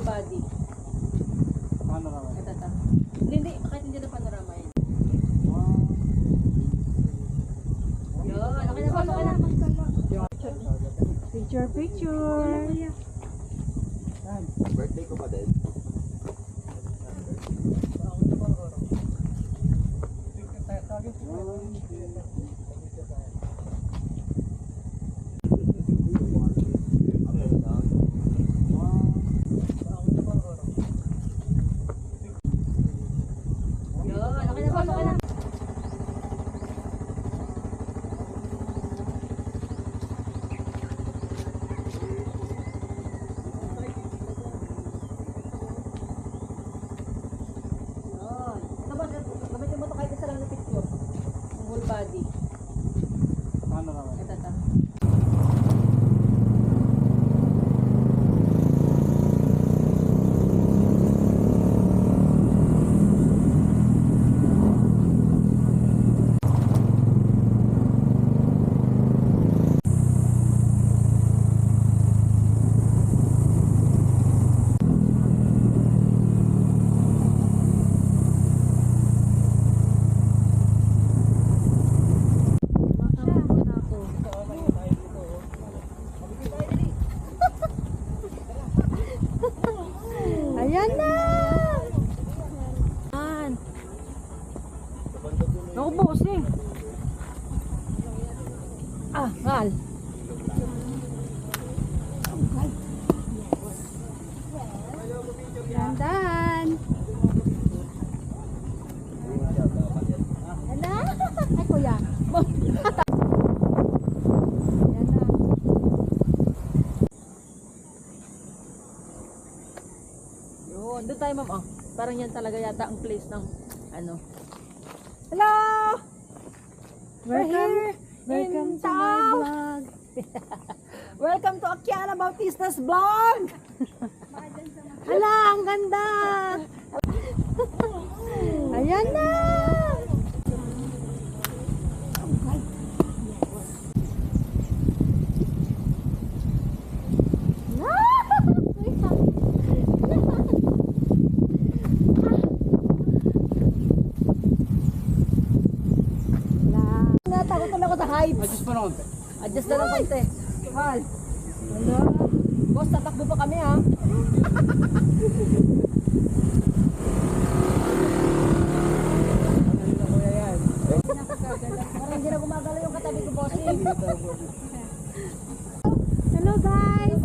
Body. Panorama. Ito. Hindi, kahit hindi na panorama yan. Yun, okay na. Picture. Birthday ko pa din. Body. Panorama. Ito. Ayan na! Naku, bukas eh. Ngal. Dandan! Hala! Ay, kuya. Ayan na. Yun, doon tayo ma'am. Parang yan talaga yata ang place ng ano. Hello! Welcome Welcome to my vlog. Welcome to Akiana Bautista's vlog! Hala, ang ganda! Ayan na! Natakot na ako sa heights. Adjust pa na konti. Adjust na lang konti. Hal. Hello? Boss, tatakbo pa kami ha. Ano na kuya yan? Parang hindi na gumagalaw yung katabi ko, bossing. Hello guys!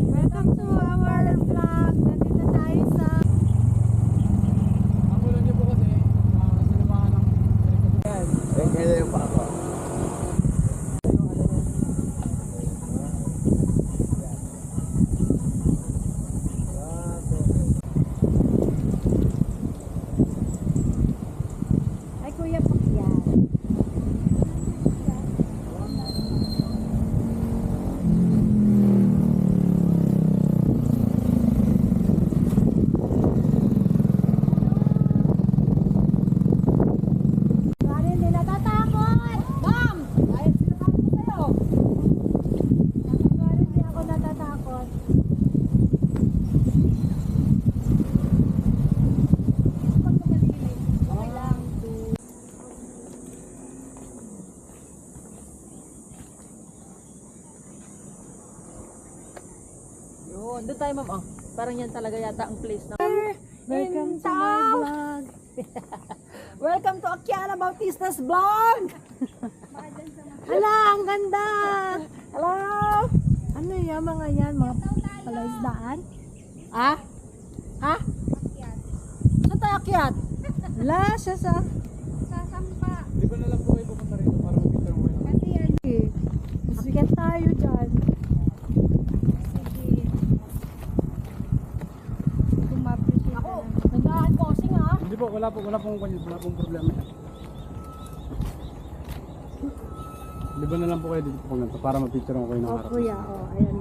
Welcome to our vlog. Nandito tayo sa... Ang ulan niyo po kasi, sinamahan ng yan. Kaya yung pako. Ay, Kuya Pakyan. Mari, hindi natatakot! Ma'am! Ay, sinatakbo kayo. Mari, hindi ako natatakot. Okay lang. Yun, doon tayo ma'am. Oh, parang yan talaga yata ang place na. Welcome to my vlog. Welcome to Akiana Bautista's vlog. Hala, ang ganda. Hello. Ano yan mga yan? Mga palaisdaan? Ah? Ha? Saan tayo akyat? Wala siya sa... Di ba na lang po kayo pupunta rito para mag-picture mo yun? Akyat tayo dyan. Ako, nandahan bossing ha. Hindi po, wala pong problema. Di ba na lang po kayo dito pupunta para mag-picture mo kayo ng Oh, harap? kuya. Oh, ayan.